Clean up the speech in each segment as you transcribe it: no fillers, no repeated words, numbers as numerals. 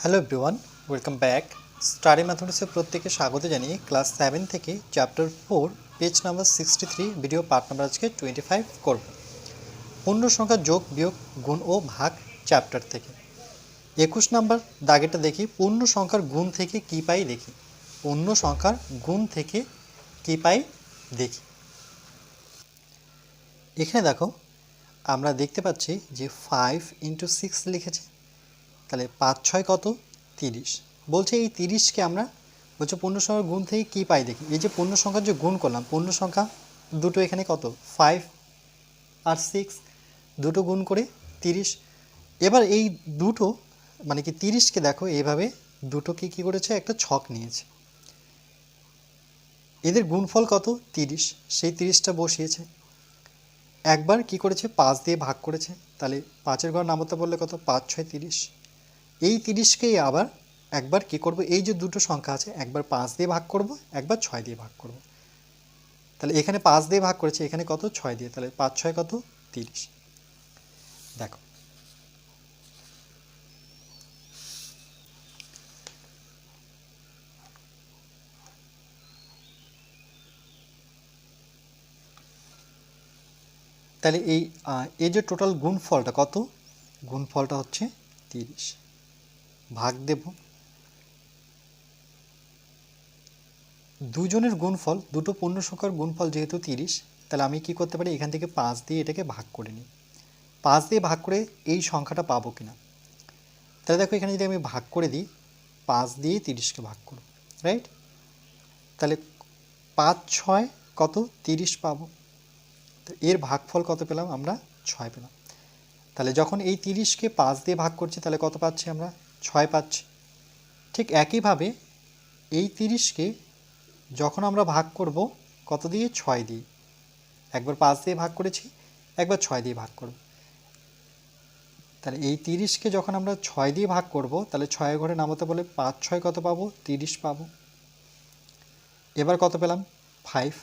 Hello everyone, welcome back. Study ম্যাথমেটিক্সে প্রত্যেকে স্বাগত জানিয়ে ক্লাস 7 থেকে chapter 4 page number 63 video part number আজকে 25 করব। পূর্ণ সংখ্যার যোগ বিয়োগ গুণ ও ভাগ চ্যাপ্টার থেকে 21 নাম্বার দাগেটা দেখি, পূর্ণ সংখ্যার গুণ থেকে কী পাই দেখি। পূর্ণ সংখ্যার গুণ থেকে কী পাই দেখি। এখানে দেখো আমরা দেখতে পাচ্ছি যে 5 × 6 লিখেছে, তাহলে 5 6 কত 30। বলছে এই 30কে আমরা বলছে পূর্ণ সংখ্যার গুণ থেকে কী পাই দেখি। এই যে পূর্ণ সংখ্যার যে গুণ করলাম, পূর্ণ সংখ্যা দুটো এখানে কত 5 আর 6, দুটো গুণ করে 30। এবার এই দুটো মানে কি 30কে দেখো এইভাবে দুটোকে কী করেছে, একটা ছক নিয়েছে। এদের গুণফল কত 30, সেই 30টা বসিয়েছে। একবার কি করেছে 5 দিয়ে ভাগ করেছে, তাহলে 5-এর ঘর নামতে বললে কত 5 6 30। এই 30কেই আবার একবার কি করব, এই যে দুটো সংখ্যা আছে একবার 5 দিয়ে ভাগ করব, একবার 6 দিয়ে ভাগ করব। তাহলে এখানে 5 দিয়ে ভাগ করেছে, এখানে কত 6 দিয়ে, তাহলে 5 6 কত 30। দেখো তাহলে এই যে টোটাল গুণফলটা কত, গুণফলটা হচ্ছে 30। ভাগ দেব দুজনের গুণফল, দুটো পূর্ণ সংখ্যার গুণফল যেহেতু 30, তাহলে আমি কি করতে পারি, এখান থেকে 5 দিয়ে এটাকে ভাগ করে নিই। 5 দিয়ে ভাগ করে এই সংখ্যাটা পাবো কিনা। তাহলে দেখো এখানে যদি আমি ভাগ করে দিই, 5 দিয়ে 30কে ভাগ করব, রাইট। তাহলে 5 6 কত 30 পাবো। তো এর ভাগফল কত পেলাম আমরা, 6 পেলাম। তাহলে যখন এই 30কে 5 দিয়ে ভাগ করছি তাহলে কত পাচ্ছি আমরা, 6 পাচ্ছি। ঠিক একইভাবে এই 30কে যখন আমরা ভাগ করব কত দিয়ে, 6 দিয়ে। একবার 5 দিয়ে ভাগ করেছি, একবার 6 দিয়ে ভাগ করব। তাহলে এই 30কে যখন আমরা 6 দিয়ে ভাগ করব, তাহলে 6 ঘরে নামাতে বলে 5 6 কত পাবো 30 পাবো। এবার কত পেলাম 5।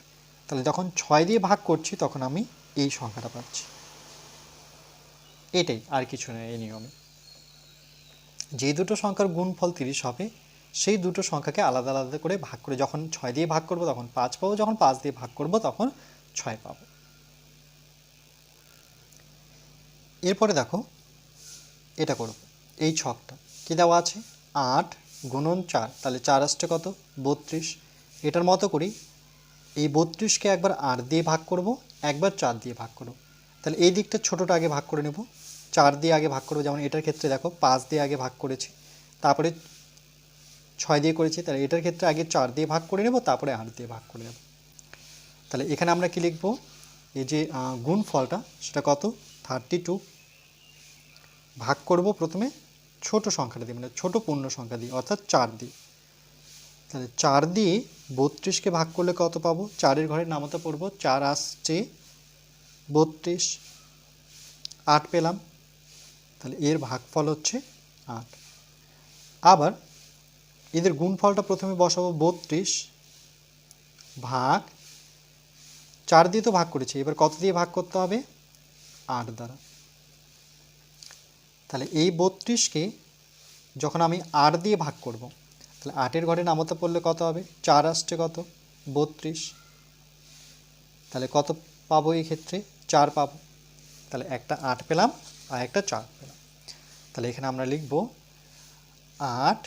তাহলে যখন 6 দিয়ে ভাগ করছি তখন আমি এই সংখ্যাটা পাচ্ছি। এটাই, আর কিছু নয়। এই নিয়মে যে দুটো সংখ্যার গুণফল 30 হবে, সেই দুটো সংখ্যাকে আলাদা আলাদা করে ভাগ করে যখন 6 দিয়ে ভাগ করব তখন 5 পাবো, যখন 5 দিয়ে ভাগ করব তখন 6 পাবো। এরপরে দেখো এটা করব, এই ছকটা কি দেওয়া আছে, 8 গুণন 4, তাহলে 4 আসছে কত 32। এটার মতো করি এই 32কে একবার 8 দিয়ে ভাগ করব, একবার 4 দিয়ে ভাগ করব। তাহলে এই দিকটা ছোটোটা আগে ভাগ করে নেব, 4 দিয়ে আগে ভাগ করব। যেমন এটার ক্ষেত্রে দেখো 5 দিয়ে আগে ভাগ করেছি, তারপরে 6 দিয়ে করেছি, তাহলে এটার ক্ষেত্রে আগে 4 দিয়ে ভাগ করে নেব, তারপরে 8 দিয়ে ভাগ করে নেব। তাহলে এখানে আমরা কি লিখব, এই যে গুণফলটা সেটা কত 32। ভাগ করব প্রথমে ছোট সংখ্যাটা দিয়ে, মানে ছোট পূর্ণ সংখ্যা দিয়ে, অর্থাৎ 4 দিয়ে। তাহলে 4 দিয়ে 32কে ভাগ করলে কত পাবো, 4-এর ঘরে নামাতে পড়বো, 4 আসছে 32, 8 পেলাম। তাহলে এর ভাগফল হচ্ছে 8। আবার এদের গুণফলটা প্রথমে বসাবো, 32 ভাগ 4 দিয়ে তো ভাগ করেছি, এবার কত দিয়ে ভাগ করতে হবে 8 দ্বারা। তাহলে এই 32কে যখন আমি 8 দিয়ে ভাগ করব, তাহলে 8-এর ঘরে নামাতে পড়লে কত হবে, 4 আসছে কত 32। তাহলে কত পাবো, এই ক্ষেত্রে 4 পাবো। তাহলে একটা 8 পেলাম আর একটা 4 পেলাম। তাহলে এখানে আমরা লিখব 8,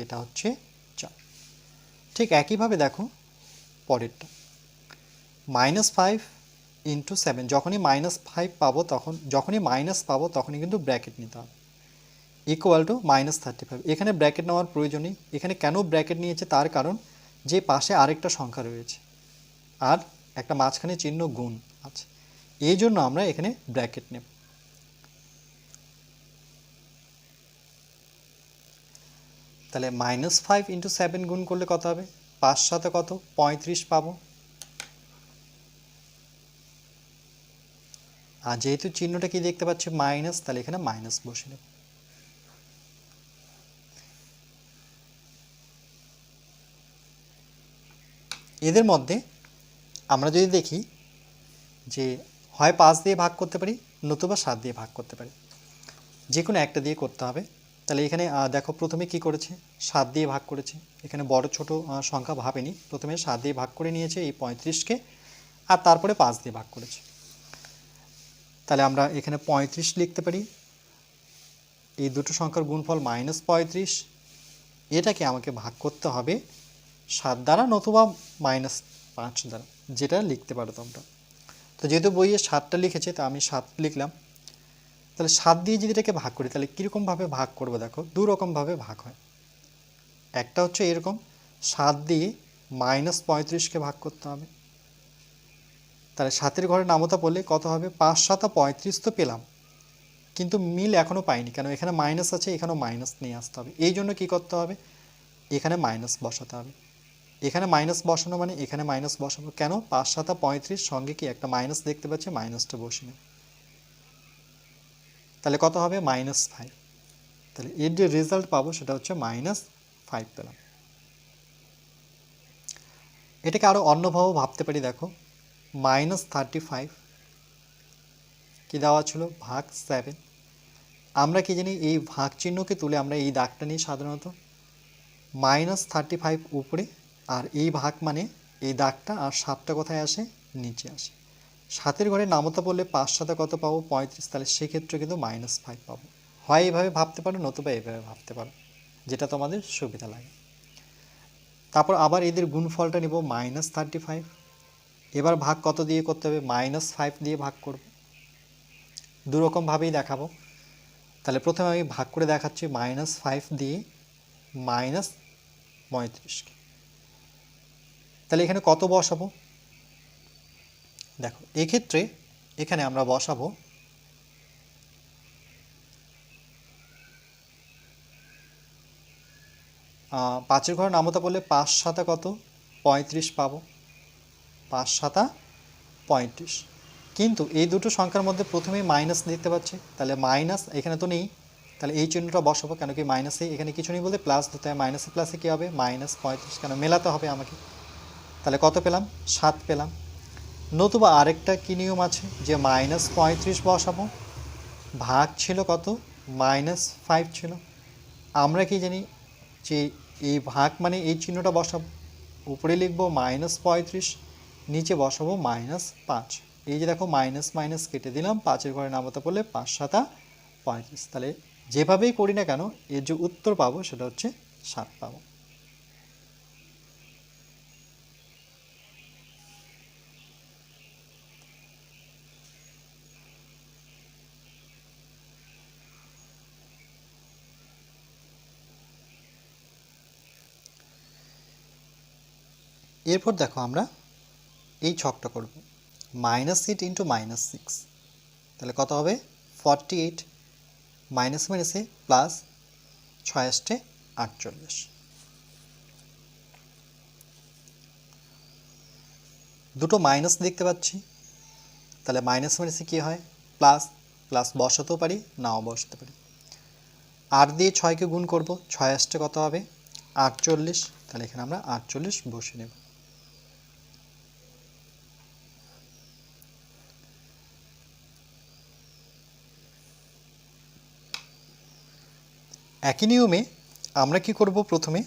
এটা হচ্ছে 4। ঠিক একইভাবে দেখো পরেরটা, -5 × 7। যখনই -5 পাবো তখন, যখনই মাইনাস পাবো তখনই কিন্তু ব্র্যাকেট নিতে হবে, ইকুয়াল টু -35। এখানে ব্র্যাকেট নেওয়ার প্রয়োজন নেই। এখানে কেন ব্র্যাকেট নিয়েছে, তার কারণ যে পাশে আরেকটা সংখ্যা রয়েছে আর একটা মাঝখানে চিহ্ন গুণ আছে, এই জন্য আমরা এখানে ব্র্যাকেট নেব। তাহলে -5 × 7 গুণ করলে কত হবে, 5 7 কত 35 পাবো। আর যেহেতু চিহ্নটা কি দেখতে পাচ্ছি মাইনাস, তাহলে এখানে মাইনাস বসে নেব। এদের মধ্যে আমরা যদি দেখি যে হয় 5 দিয়ে ভাগ করতে পারি, নতুবা 7 দিয়ে ভাগ করতে পারি, যে কোনো একটা দিয়ে করতে হবে। তাহলে এখানে দেখো প্রথমে কি করেছে, 7 দিয়ে ভাগ করেছে। এখানে বড় ছোট সংখ্যা ভাবেনি, প্রথমে 7 দিয়ে ভাগ করে নিয়েছে এই 35কে, আর তারপরে 5 দিয়ে ভাগ করেছে। তাহলে আমরা এখানে 35 লিখতে পারি, এই দুটো সংখ্যার গুণফল -35। এটাকে আমাকে ভাগ করতে হবে 7 দ্বারা নতুবা -5 দ্বারা, যেটা লিখতে পারো তোমরা। তো যেহেতু বইয়ে 7টা লিখেছে, তা আমি 7 লিখলাম। তাহলে 7 দিয়ে যদি এটাকে ভাগ করি, তাহলে কীরকমভাবে ভাগ করবো দেখো, দু রকমভাবে ভাগ হয়। একটা হচ্ছে এরকম, 7 দিয়ে -35কে ভাগ করতে হবে। তাহলে 7-এর ঘরে নামতা পড়লে কত হবে, 5 7 35 তো পেলাম, কিন্তু মিল এখনও পাইনি, কেন এখানে মাইনাস আছে, এখানেও মাইনাস নিয়ে আসতে হবে। এই জন্য কী করতে হবে, এখানে মাইনাস বসাতে হবে। এখানে মাইনাস বসানো মানে এখানে মাইনাস বসাবো, কেন 5 7 35 সঙ্গে কি একটা মাইনাস দেখতে পাচ্ছি, মাইনাসটা বসে নেব। তাহলে কত হবে, -5। তাহলে এর যে রেজাল্ট পাবো সেটা হচ্ছে -5 পেলাম। এটাকে আরও অন্যভাবেও ভাবতে পারি, দেখো -35 কি দেওয়া ছিল, ভাগ 7। আমরা কি জানি, এই ভাগ চিহ্নকে তুলে আমরা এই দাগটা নিই সাধারণত, -35 উপরে, আর এই ভাগ মানে এই দাগটা, আর 7টা কোথায় আসে, নিচে আসে। 7-এর ঘরে নামতা বললে 5 7 কত পাবো, 35। তাহলে সেক্ষেত্রে কিন্তু -5 পাবো। হয় এইভাবে ভাবতে পারো, নতুবা এইভাবে ভাবতে পারো, যেটা তোমাদের সুবিধা লাগে। তারপর আবার এদের গুণফলটা নিব -35। এবার ভাগ কত দিয়ে করতে হবে, -5 দিয়ে ভাগ করব। দুরকমভাবেই দেখাবো। তাহলে প্রথমে আমি ভাগ করে দেখাচ্ছি -5 দিয়ে -35কে। তাহলে এখানে কত বসাবো, দেখো এক্ষেত্রে এখানে আমরা বসাবো 5-এর ঘরে নামতা বললে 5 7 কত, 35 পাবো, 5 7 35। কিন্তু এই দুটো সংখ্যার মধ্যে প্রথমেই মাইনাস দেখতে পাচ্ছি, তাহলে মাইনাস এখানে তো নেই, তাহলে এই চিহ্নটা বসাবো, কেন কি মাইনাসে এখানে কিছু নেই বলতে প্লাস দিতে হয়, মাইনাসে প্লাসে কী হবে, -35, কেন মেলাতে হবে আমাকে। তাহলে কত পেলাম, 7 পেলাম। নতুবা আরেকটা কী নিয়ম আছে, যে -35 বসাবো, ভাগ ছিল কত, -5 ছিল। আমরা কি জানি, যে এই ভাগ মানে এই চিহ্নটা বসাবো, উপরে লিখবো -35, নিচে বসাবো -5। এই যে দেখো মাইনাস মাইনাস কেটে দিলাম, 5-এর ঘরে নামতে পড়লে 5 7 35। তাহলে যেভাবেই করি না কেন, এর যে উত্তর পাবো সেটা হচ্ছে 7 পাবো। এরপর দেখো আমরা এই ছকটা করব, -8 ইন্টু -6। তাহলে কত হবে, 48, মাইনাস মাইনাসে প্লাস, 6 8 48। দুটো মাইনাস দেখতে পাচ্ছি, তাহলে মাইনাস মাইনাসে কী হয়, প্লাস, প্লাস বসাতেও পারি, নাও বসাতে পারি। 8 দিয়ে 6কে গুণ করব, 6 8 কত হবে, 48। তাহলে এখানে আমরা 48 বসিয়ে নেব। একই নিয়মে আমরা কি করব, প্রথমে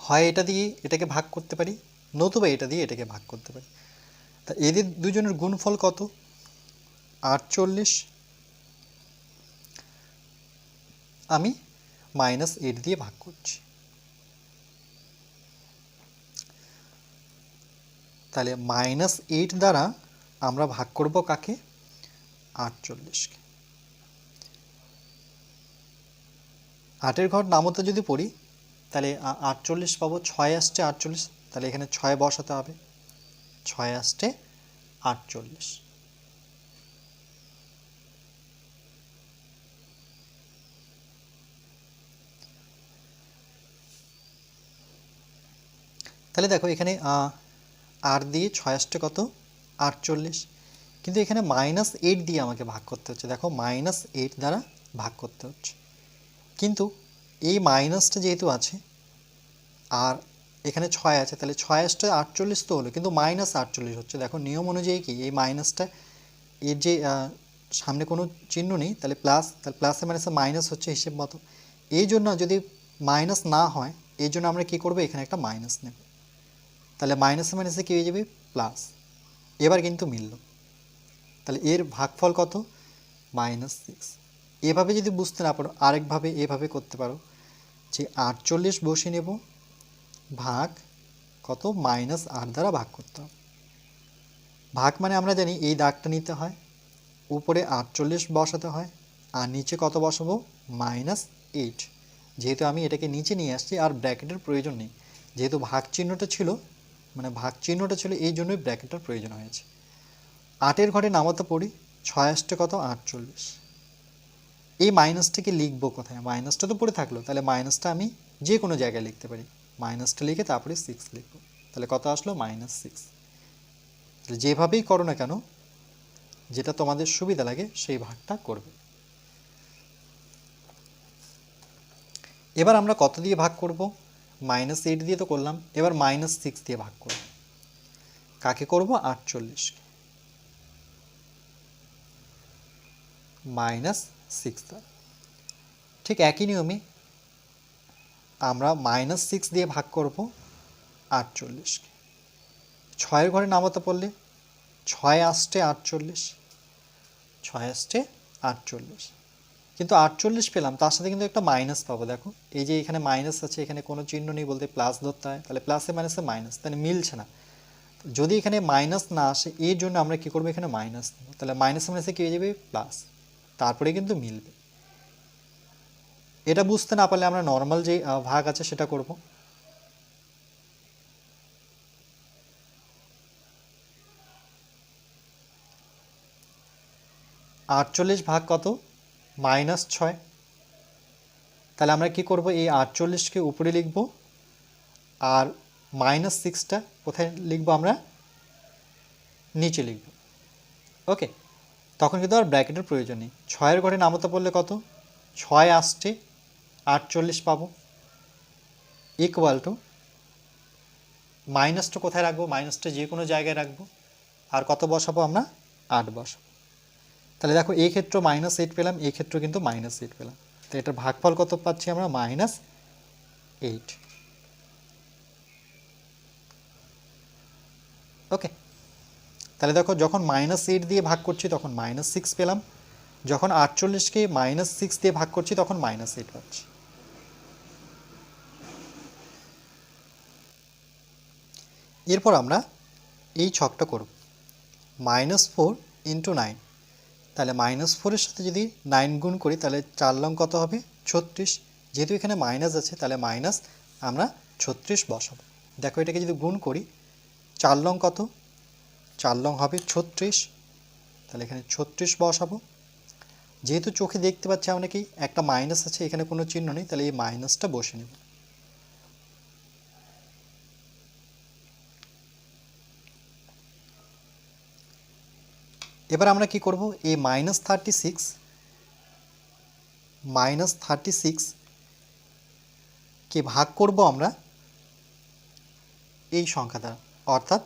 হয় এটা দিয়ে এটাকে ভাগ করতে পারি, নতুবা এটা দিয়ে এটাকে ভাগ করতে পারি। তা এদের দুজনের গুণফল কত, 48। আমি -8 দিয়ে ভাগ করছি। তাহলে -8 দ্বারা আমরা ভাগ করব কাকে, 48কে। 8-এর ঘর নামতে যদি পড়ি, তাহলে 48 পাবো, 6 আসছে 48, তাহলে এখানে 6 বসাতে হবে, 6 আসছে 48। তাহলে দেখো এখানে 8 দিয়ে 6 আসছে কত, 48, কিন্তু এখানে -8 দিয়ে আমাকে ভাগ করতে হচ্ছে। দেখো -8 দ্বারা ভাগ করতে হচ্ছে, কিন্তু এই মাইনাসটা যেহেতু আছে আর এখানে 6 আছে, তাহলে 6 আসতে 48 তো হলো, কিন্তু -48 হচ্ছে। দেখো নিয়ম অনুযায়ী কি, এই মাইনাসটা এর যে সামনে কোনো চিহ্ন নেই, তাহলে প্লাস, তাহলে প্লাসে মাইনাসে মাইনাস হচ্ছে হিসেব মতো। এই জন্য যদি মাইনাস না হয়, এই জন্য আমরা কী করবো, এখানে একটা মাইনাস নেব, তাহলে মাইনাসে মাইনাসে কী হয়ে যাবে, প্লাস। এবার কিন্তু মিলল, তাহলে এর ভাগফল কত, -6। এভাবে যদি বুঝতে না পারো, আরেকভাবে এভাবে করতে পারো যে 48 বসিয়ে নেব, ভাগ কত, -8 দ্বারা ভাগ করতে হবে। ভাগ মানে আমরা জানি এই দাগটা নিতে হয়, উপরে 48 বসাতে হয়, আর নিচে কত বসাবো, -8। যেহেতু আমি এটাকে নিচে নিয়ে আসছি, আর ব্র্যাকেটের প্রয়োজন নেই, যেহেতু ভাগ চিহ্নটা ছিল, এই জন্যই ব্র্যাকেটের প্রয়োজন হয়েছে। 8-এর ঘরে নামাতে পড়ি, 6 কত, 48। এই মাইনাসটাকে লিখবো কোথায়, মাইনাসটা তো পড়ে থাকলো, তাহলে মাইনাসটা আমি যে কোনো জায়গায় লিখতে পারি, মাইনাসটা লিখে তারপরে 6 লিখবো, তাহলে কত আসলো, -6। তাহলে যেভাবেই করো না কেন, যেটা তোমাদের সুবিধা লাগে সেই ভাগটা করবে। এবার আমরা কত দিয়ে ভাগ করব, -8 দিয়ে তো করলাম, এবার -6 দিয়ে ভাগ করব। কাকে করব, 48 -6 দ্বারা। ঠিক একই নিয়মে আমরা -6 দিয়ে ভাগ করব 48। 6-এর ঘরে নামাতে পড়লে 6 আসতে 48, 6 আসতে 48, কিন্তু 48 পেলাম, তার সাথে কিন্তু একটা মাইনাস পাবো। দেখো এই যে এখানে মাইনাস আছে, এখানে কোনো চিহ্ন নেই বলতে প্লাস ধরতে হয়, তাহলে প্লাসে মাইনাসে মাইনাস, তাহলে মিলছে না। যদি এখানে মাইনাস না আসে, এর জন্য আমরা কী করবো, এখানে মাইনাস নেব, তাহলে মাইনাসে মাইনাসে কী হয়ে যাবে, প্লাস, তারপরে কিন্তু মিলবে। এটা বুঝতে না পারলে আমরা নর্মাল যে ভাগ আছে সেটা করব। আটচল্লিশ ভাগ কত, -6। তাহলে আমরা কি করব, এই 48কে উপরে লিখব, আর -6টা কোথায় লিখব, আমরা নিচে লিখব। ওকে, তখন কিন্তু আর ব্র্যাকেটের প্রয়োজন নেই। 6-এর ঘরে নামাতে পড়লে কত, 6 আসছে 48 পাবো, ইকুয়াল টু মাইনাসটা কোথায় রাখবো, মাইনাসটা যে কোনো জায়গায় রাখবো, আর কত বসাবো আমরা, 8 বসাবো। তাহলে দেখো এই ক্ষেত্রে -8 পেলাম, এই ক্ষেত্রে কিন্তু -8 পেলাম, তো এটার ভাগফল কত পাচ্ছি আমরা, -8। ওকে, তাহলে দেখো যখন -8 দিয়ে ভাগ করছি তখন -6 পেলাম, যখন 48কে -6 দিয়ে ভাগ করছি তখন -8 পাচ্ছি। এরপর আমরা এই ছকটা করব, -4 × 9, তাহলে -4-এর সাথে যদি 9 গুণ করি তাহলে 4 লং কত হবে, 36। যেহেতু এখানে মাইনাস আছে, তাহলে মাইনাস আমরা 36 বসাবো। দেখো এটাকে যদি গুণ করি, 4 লং কত, 4 লং হবে 36, তাহলে এখানে 36 বসাবো। যেহেতু চোখে দেখতে পাচ্ছি অনেকেই একটা মাইনাস আছে, এখানে কোনো চিহ্ন নেই, তাহলে এই মাইনাসটা বসে নেব। এবার আমরা কি করব, এই -36 কে ভাগ করব আমরা এই সংখ্যা দ্বারা, অর্থাৎ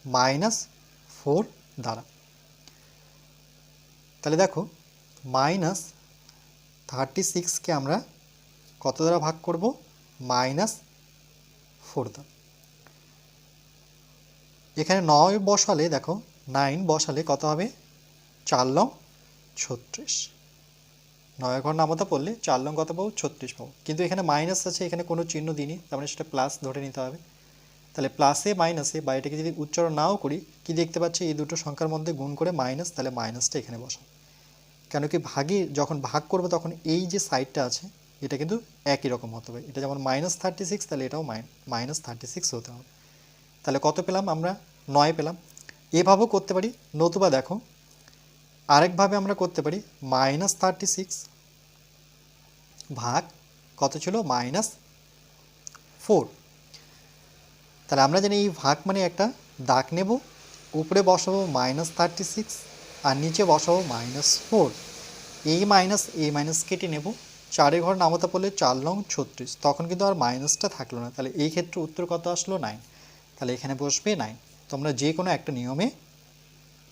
-4 দ্বারা। তাহলে দেখো -36কে আমরা কত দ্বারা ভাগ করব, -4 দ্বারা। এখানে 9 বসালে, দেখো 9 বসালে কত হবে, 4 লং 36। 9-এর ঘর নামাতে পড়লে 4 লং কত পাবো, 36 পাবো, কিন্তু এখানে মাইনাস আছে, এখানে কোনো চিহ্ন দিইনি, তার মানে সেটা প্লাস ধরে নিতে হবে। তাহলে প্লাসে মাইনাসে, বা এটাকে যদি উচ্চারণ নাও করি, কি দেখতে পাচ্ছি, এই দুটো সংখ্যার মধ্যে গুণ করে মাইনাস, তাহলে মাইনাসটা এখানে বসাবো। কেন কি, ভাগে যখন ভাগ করবো তখন এই যে সাইডটা আছে এটা কিন্তু একই রকম হতে হবে, এটা যেমন -36 তাহলে এটাও -36 হতে হবে। তাহলে কত পেলাম আমরা, 9 পেলাম। এভাবেও করতে পারি, নতুবা দেখো আরেকভাবে আমরা করতে পারি, -36 ভাগ কত ছিল, -4। তাহলে আমরা জানি এই ভাগ মানে একটা দাগ নেব, উপরে বসাবো -36 আর নিচে বসাবো -4। এই মাইনাস কেটে নেব, 4-এর ঘর নামাতে পড়লে 4 লং 36, তখন কিন্তু আর মাইনাসটা থাকলো না, তাহলে এই ক্ষেত্রে উত্তর কত আসলো, 9। তাহলে এখানে বসবে 9। তোমরা যে কোনো একটা নিয়মে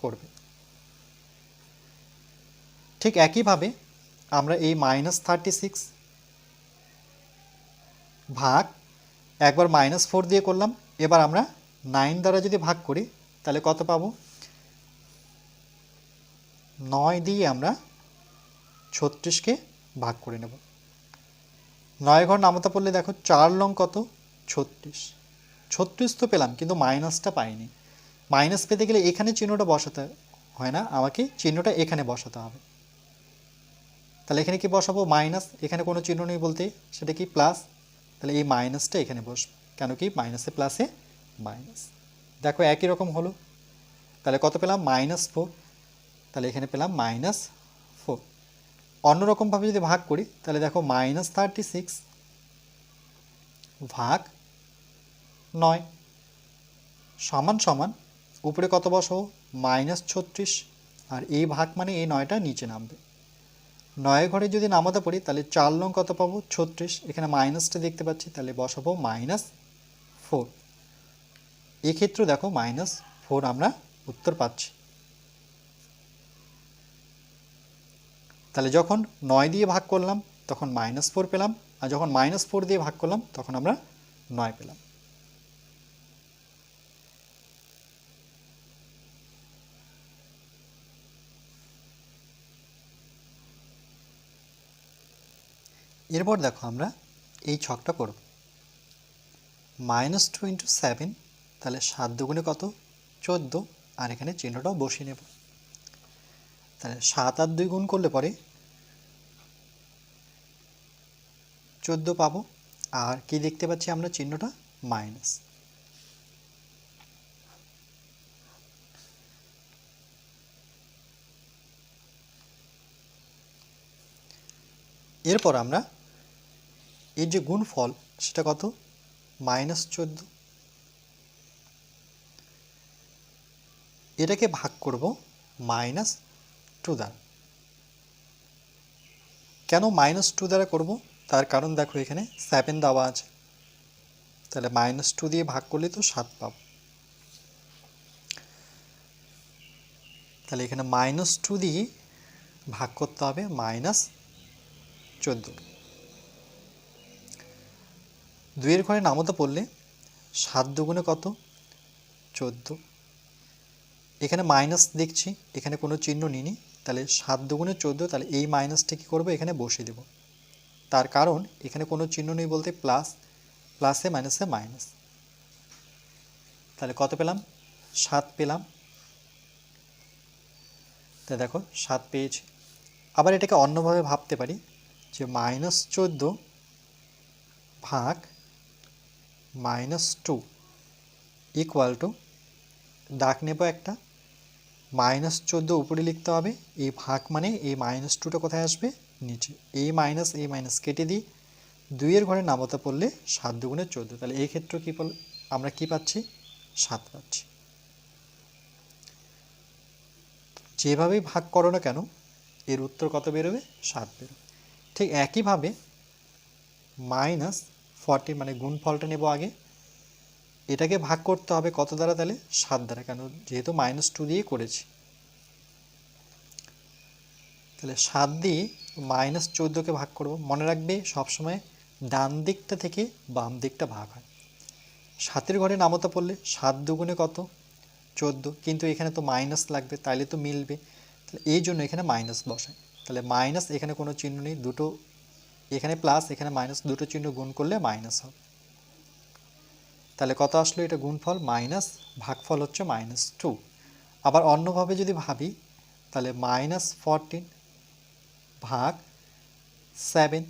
করবে। ঠিক একইভাবে আমরা এই -36 ভাগ একবার -4 দিয়ে করলাম, এবার আমরা 9 দ্বারা যদি ভাগ করি তাহলে কত পাবো? 9 দিয়ে আমরা 36কে ভাগ করে নেব। 9 ঘর নামতা পড়লে দেখো 4 লং কত? 36। 36 তো পেলাম কিন্তু মাইনাসটা পাইনি। মাইনাস পেতে গেলে এখানে চিহ্নটা বসাতে হয় না, আমাকে চিহ্নটা এখানে বসাতে হবে। তাহলে এখানে কি বসাবো? মাইনাস, এখানে কোনো চিহ্ন নেই বলতে সেটা কি প্লাস, তাহলে এই মাইনাসটা এখানে বসবে, কেন কি মাইনাসে প্লাসে মাইনাস। দেখো একই রকম হলো, তাহলে কত পেলাম? -4। তাহলে এখানে পেলাম -4। অন্যরকমভাবে যদি ভাগ করি তাহলে দেখো -36 ভাগ 9 সমান সমান উপরে কত বসাবো? -36, আর এই ভাগ মানে এই 9টা নিচে নামবে। 9 ঘরে যদি নামাতে পারি তাহলে 4 লং কত পাবো? 36। এখানে মাইনাসটা দেখতে পাচ্ছি, তাহলে বসাবো -4। এক্ষেত্রে দেখো -4 আমরা উত্তর পাচ্ছি। তাহলে যখন 9 দিয়ে ভাগ করলাম তখন -4 পেলাম, আর যখন -4 দিয়ে ভাগ করলাম তখন আমরা 9 পেলাম। এরপর দেখো আমরা এই ছকটা করব। -2 × 7, তাহলে 7 দুগুণে কত? 14, আর এখানে চিহ্নটাও বসিয়ে নেব। তাহলে 7 আর 2 গুণ করলে পরে 14 পাবো, আর কি দেখতে পাচ্ছি আমরা? চিহ্নটা মাইনাস। এরপর আমরা এর যে গুণফল সেটা কত? -14। এটাকে ভাগ করব -2 দ্বারা। কেন -2 দ্বারা করব? তার কারণ দেখো এখানে 7 দেওয়া আছে, তাহলে -2 দিয়ে ভাগ করলে তো 7 পাবো। তাহলে এখানে -2 দিয়ে ভাগ করতে হবে -14। 2 এর ঘরে নামতা পড়লে 7 দুগুণে কত? 14। এখানে মাইনাস দেখছি, এখানে কোনো চিহ্ন নিইনি, তাহলে 7 দুগুণে 14, তাহলে এই মাইনাসটা কী করবো? এখানে বসিয়ে দেব। তার কারণ এখানে কোনো চিহ্ন নেই বলতে প্লাস, প্লাসে মাইনাসে মাইনাস। তাহলে কত পেলাম? 7 পেলাম। তাই দেখো 7 পেয়েছি। আবার এটাকে অন্যভাবে ভাবতে পারি যে -14 ভাগ -2 ইকুয়াল টু, দাগ নেব একটা, -14 উপরে লিখতে হবে, এই ভাগ মানে এই -2টা কোথায় আসবে? নিচে। এই মাইনাস কেটে দিই, 2 এর ঘরে নামতা পড়লে 7 দুগুণে 14, তাহলে এই ক্ষেত্রে কী আমরা কি পাচ্ছি? 7 পাচ্ছি। যেভাবেই ভাগ করো না কেন এর উত্তর কত বেরোবে? 7 বেরোবে। ঠিক একইভাবে -14 মানে গুণফলটা নেব আগে, এটাকে ভাগ করতে হবে কত দ্বারা? তাহলে 7 দ্বারা, কেন যেহেতু -2 দিয়ে করেছি। তাহলে 7 দিয়ে -14কে ভাগ করব। মনে রাখবে সবসময় ডান দিকটা থেকে বাম দিকটা ভাগ হয়। 7 ঘরে নামতা পড়লে 7 দুগুণে কত? 14, কিন্তু এখানে তো মাইনাস লাগবে, তাইলে তো মিলবে, তাহলে এই জন্য এখানে মাইনাস বসাই। তাহলে মাইনাস, এখানে কোনো চিহ্ন নেই, দুটো এখানে প্লাস এখানে মাইনাস, দুটো চিহ্ন গুণ করলে মাইনাস হবে। তাহলে কত আসলো? এটা গুণফল মাইনাস, ভাগফল হচ্ছে -2। আবার অন্যভাবে যদি ভাবি তাহলে -14 ভাগ 7,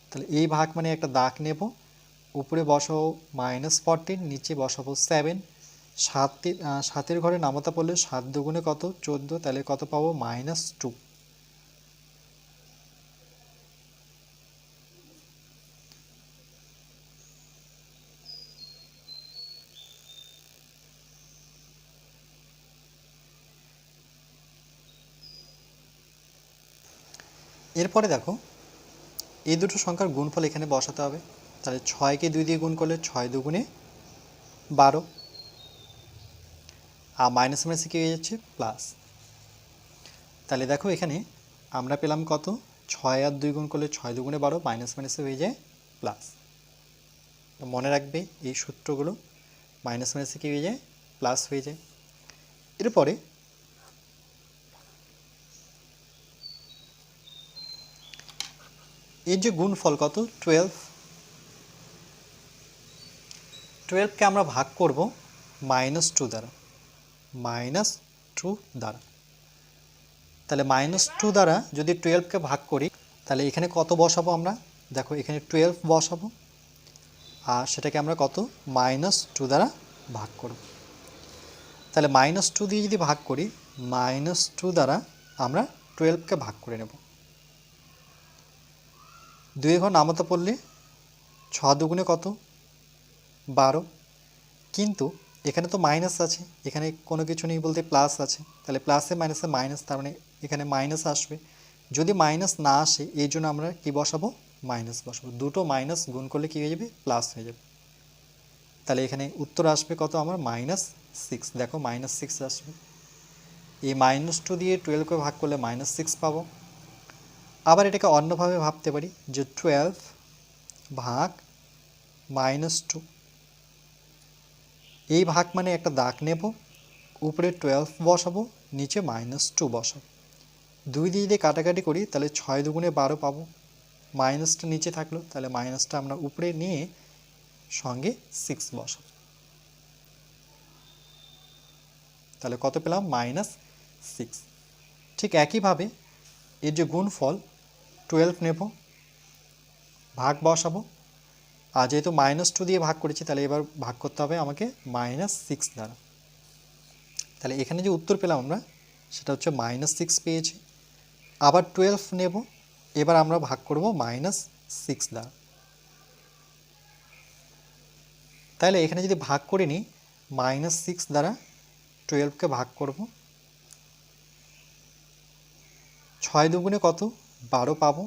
তাহলে এই ভাগ মানে একটা দাগ নেব, উপরে বসাবো -14, নিচে বসাবো 7। 7 ঘরে নামতা পড়লে 7 দুগুণে কত? 14, তাহলে কত পাবো? -2। এরপরে দেখো এই দুটো সংখ্যার গুণফল এখানে বসাতে হবে। তাহলে 6কে 2 দিয়ে গুণ করলে 6 দুগুণে 12, আর মাইনাস মাইনাসে কী হয়ে যাচ্ছে? প্লাস। তাহলে দেখো এখানে আমরা পেলাম কত, 6 আর 2 গুণ করলে 6 দুগুণে 12, মাইনাস মাইনাসে হয়ে যায় প্লাস। মনে রাখবে এই সূত্রগুলো, মাইনাস মাইনাসে কী হয়ে যায়, প্লাস হয়ে যায়। এরপরে এর যে গুণফল কত, 12কে আমরা ভাগ করব -2 দ্বারা, -2 দ্বারা। তাহলে -2 দ্বারা যদি 12কে ভাগ করি তাহলে এখানে কত বসাবো আমরা, দেখো এখানে 12 বসাবো আর সেটাকে আমরা কত, -2 দ্বারা ভাগ করব। তাহলে -2 দিয়ে যদি ভাগ করি, -2 দ্বারা আমরা 12কে ভাগ করে নেব। 2 ঘর নামতে পড়লে 6 দুগুণে কত, 12, কিন্তু এখানে তো মাইনাস আছে, এখানে কোনো কিছু নেই বলতে প্লাস আছে, তাহলে প্লাসে মাইনাসে মাইনাস, তার মানে এখানে মাইনাস আসবে। যদি মাইনাস না আসে এই জন্য আমরা কি বসাবো, মাইনাস বসাবো। দুটো মাইনাস গুণ করলে কী হয়ে যাবে, প্লাস হয়ে যাবে। তাহলে এখানে উত্তর আসবে কত আমার, -6। দেখো -6 আসবে। এই -2 দিয়ে 12কে ভাগ করলে -6 পাবো। আবার এটাকে অন্যভাবে ভাবতে পারি যে 12 ভাগ -2, এই ভাগ মানে একটা দাগ নেব, উপরে 12 বসাবো, নিচে -2 বসাবো। 2 দিয়ে যদি কাটাকাটি করি তাহলে 6 দুগুণে 12 পাবো, মাইনাসটা নিচে থাকলো, তাহলে মাইনাসটা আমরা উপরে নিয়ে সঙ্গে 6 বসাবো। তাহলে কত পেলাম, -6। ঠিক একইভাবে এর যে গুণফল 12 নেব, ভাগ বসাবো, আর যেহেতু -2 দিয়ে ভাগ করেছি তাহলে এবার ভাগ করতে হবে আমাকে -6 দ্বারা। তাহলে এখানে যে উত্তর পেলাম আমরা সেটা হচ্ছে -6 পেয়েছি। আবার 12 নেব, এবার আমরা ভাগ করব -6 দ্বারা। তাহলে এখানে যদি ভাগ করে নিই, -6 দ্বারা 12কে ভাগ করব, 6 দুগুণে কত, 12 পাবো,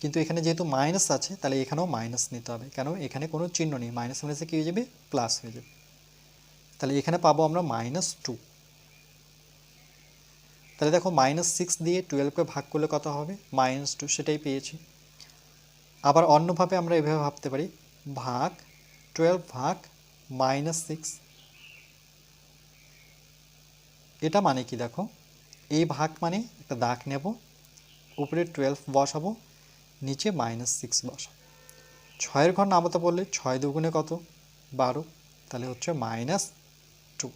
কিন্তু এখানে যেহেতু মাইনাস আছে তাহলে এখানেও মাইনাস নিতে হবে, কেন এখানে কোনো চিহ্ন নেই, মাইনাস মাইনাসে কী হয়ে যাবে, প্লাস হয়ে যাবে। তাহলে এখানে পাবো আমরা -2। তাহলে দেখো -6 দিয়ে 12কে ভাগ করলে কত হবে, -2, সেটাই পেয়েছি। আবার অন্যভাবে আমরা এভাবে ভাবতে পারি, ভাগ 12 ভাগ -6, এটা মানে কি, দেখো এই ভাগ মানে একটা দাগ নেব, উপরে 12 বসাবো, নিচে -6 বসাবো। 6-এর ঘর নামাতে বললে 6 দুগুণে কত, 12, তাহলে হচ্ছে -2।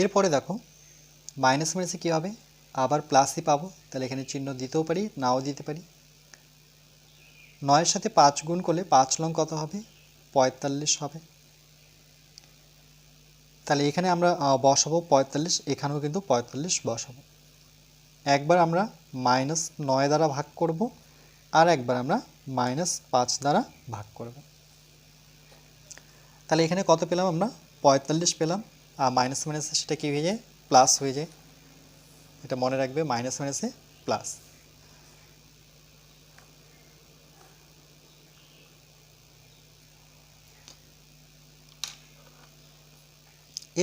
এরপরে দেখো মাইনাস মাইনাসে কী হবে, আবার প্লাসই পাবো, তাহলে এখানে চিহ্ন দিতেও পারি নাও দিতে পারি। 9-এর সাথে 5 গুণ করলে 5 লং কত হবে, 45 হবে। তাহলে এখানে আমরা বসাবো 45, এখানেও কিন্তু 45 বসাবো। একবার আমরা -9 দ্বারা ভাগ করব, আর একবার আমরা -5 দ্বারা ভাগ করব। তাহলে এখানে কত পেলাম আমরা, 45 পেলাম, আর মাইনাস মাইনাসে সেটা কী হয়ে যায়, প্লাস হয়ে যায়। এটা মনে রাখবে, মাইনাস মাইনাসে প্লাস।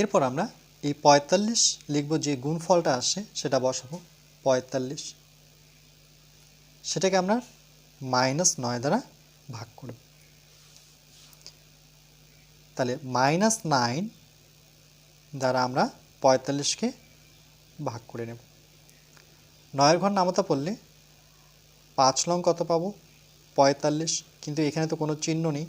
এরপর আমরা এই 45 লিখব, যে গুণফলটা আসে সেটা বসাবো 45, সেটাকে আমরা -9 দ্বারা ভাগ করব। তাহলে -9 দ্বারা আমরা 45কে ভাগ করে নেব। 9-এর ঘর নামতা পড়লে 5 লং কত পাবো, 45, কিন্তু এখানে তো কোনো চিহ্ন নেই,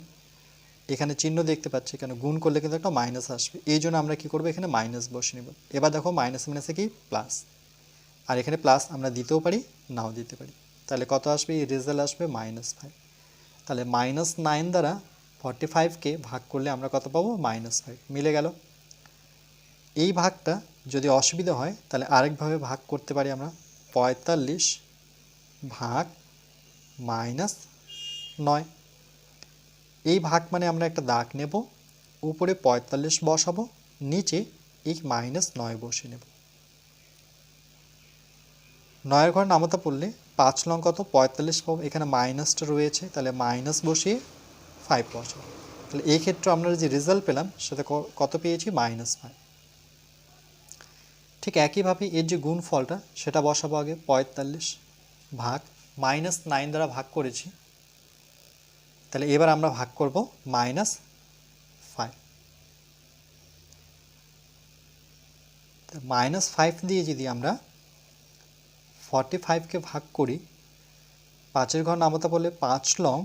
এখানে চিহ্ন দেখতে পাচ্ছি, কেন গুণ করলে কিন্তু একটা মাইনাস আসবে, এই জন্য আমরা কী করবো, এখানে মাইনাস বসিয়ে নেব। এবার দেখো মাইনাস মাইনাসে কি প্লাস, আর এখানে প্লাস আমরা দিতেও পারি নাও দিতে পারি। তাহলে কত আসবে, এই রেজাল্ট আসবে -5। তাহলে -9 দ্বারা 45কে ভাগ করলে আমরা কত পাবো, -5, মিলে গেল। এই ভাগটা যদি অসুবিধা হয় তাহলে আরেকভাবে ভাগ করতে পারি আমরা, 45 ভাগ -9। এই ভাগ মানে আমরা একটা দাগ নেব, উপরে 45 বসাবো, নিচে এই -9 বসিয়ে নেব। 9 ঘর নামতা পড়লে 5 লং কত 45 পাবো, এখানে মাইনাসটা রয়েছে তাহলে মাইনাস বসিয়ে 5 বসাবো। তাহলে এই ক্ষেত্রে আমরা যে রেজাল্ট পেলাম সেটা কত পেয়েছি -5। ঠিক একইভাবে এর যে গুণফলটা সেটা বসাবো আগে 45 ভাগ -9 দ্বারা ভাগ করেছি, তাহলে এবার আমরা ভাগ করব -5। -5 দিয়ে যদি আমরা 45কে ভাগ করি, 5 ঘর নামতা বলে 5 লং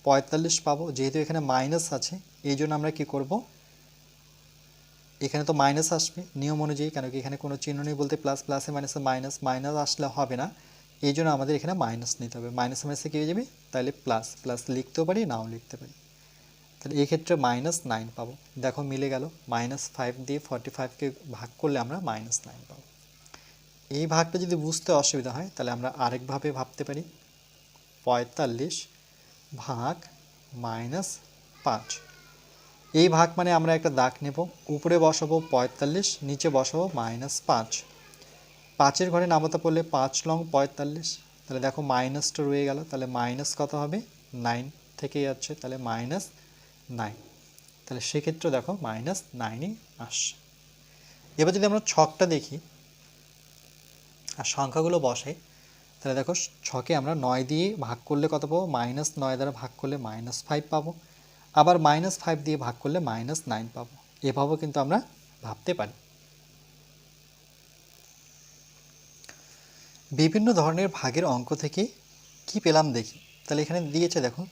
45 পাবো, যেহেতু এখানে মাইনাস আছে এই জন্য আমরা কি করব, এখানে তো মাইনাস আসবে নিয়ম অনুযায়ী, কেন কি এখানে কোনো চিহ্ন নেই বলতে প্লাস, প্লাসে মাইনাসে মাইনাস, মাইনাস আসলে হবে না, এই জন্য আমাদের এখানে মাইনাস নিতে হবে। মাইনাসে মাইনাসে কী হয়ে যাবে, তাহলে প্লাস, প্লাস লিখতেও পারি নাও লিখতে পারি। তাহলে এই ক্ষেত্রে -9 পাবো। দেখো মিলে গেল, -5 দিয়ে 45কে ভাগ করলে আমরা -9 পাবো। এই ভাগটা যদি বুঝতে অসুবিধা হয় তাহলে আমরা আরেকভাবে ভাবতে পারি, 45 ভাগ -5। এই ভাগ মানে আমরা একটা দাগ নেব, উপরে বসাবো 45, নিচে বসাবো -5। 5 ঘরে নামতা পড়লে 5 লং 45, তাহলে দেখো মাইনাসটা রয়ে গেল, তাহলে মাইনাস কত হবে 9 থেকে যাচ্ছে, তাহলে -9। তাহলে সেক্ষেত্রে দেখো -9ই আসছে। এবার যদি আমরা ছকটা দেখি আর সংখ্যাগুলো বসাই, তাহলে দেখো ছকে আমরা 9 দিয়ে ভাগ করলে কত পাবো, -9 দ্বারা ভাগ করলে -5 পাবো, আবার -5 দিয়ে ভাগ করলে -9 পাবো। এভাবেও কিন্তু আমরা ভাবতে পারি। বিভিন্ন ধরনের ভাগের অঙ্ক থেকে কি পেলাম দেখি। তাহলে এখানে দিয়েছে দেখো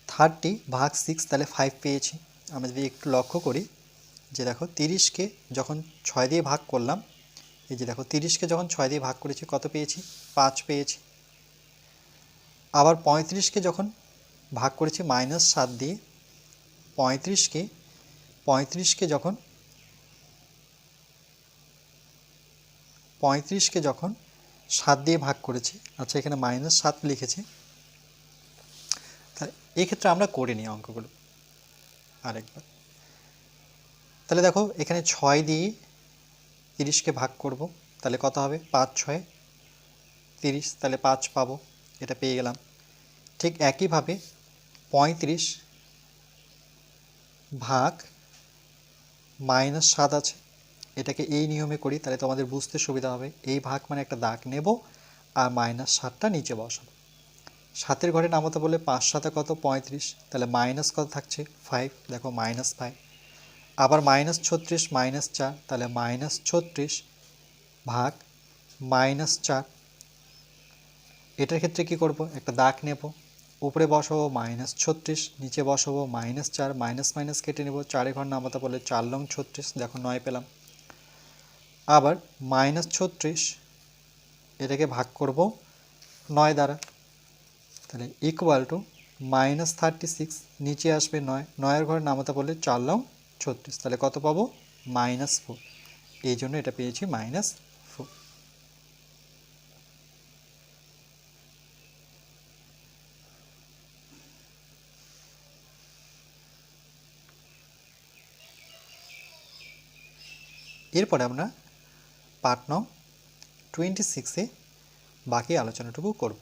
30 ভাগ 6, তাহলে 5 পেয়েছি। আমরা যদি একটু লক্ষ্য করি যে দেখো 30কে যখন 6 দিয়ে ভাগ করলাম, এই যে দেখো 30কে যখন 6 দিয়ে ভাগ করেছি কত পেয়েছি, 5 পেয়েছি। আবার 35কে যখন ভাগ করেছি -7 দিয়ে, 35কে যখন 7 দিয়ে ভাগ করেছি, আচ্ছা এখানে -7 লিখেছি, তাহলে এক্ষেত্রে আমরা করে নিই অঙ্কগুলো আরেকবার। তাহলে দেখো এখানে 6 দিয়ে 30কে ভাগ করব, তাহলে কত হবে, 5 6 30, তাহলে 5 পাবো, এটা পেয়ে গেলাম। ঠিক একইভাবে 35 ভাগ -7 আছে, এটাকে এই নিয়মে করি তাহলে তোমাদের বুঝতে সুবিধা হবে। এই ভাগ মানে একটা দাগ নেব আর -7টা নিচে বসাবো। 7 ঘরে নামতে বলে 5 7 কত 35, তাহলে মাইনাস কত থাকছে 5, দেখো -5। আবার -36 -4, তাহলে -36 ভাগ -4। এটার ক্ষেত্রে কি করব, একটা দাগ নেব, উপরে বসাবো -36, নিচে বসাবো -4, মাইনাস কেটে নেব, 4 ঘর নামাতে বলে 4 লং 36, দেখো 9 পেলাম। আবার -36 এটাকে ভাগ করব 9 দ্বারা, তাহলে ইকুয়াল টু -36, নিচে আসবে 9, 9 ঘর নামাতে বলে 4 লং 36, তাহলে কত পাবো -4, এই জন্য এটা পেয়েছি -4। এরপরে আমরা পার্ট নং 26-এ বাকি আলোচনাটুকু করব।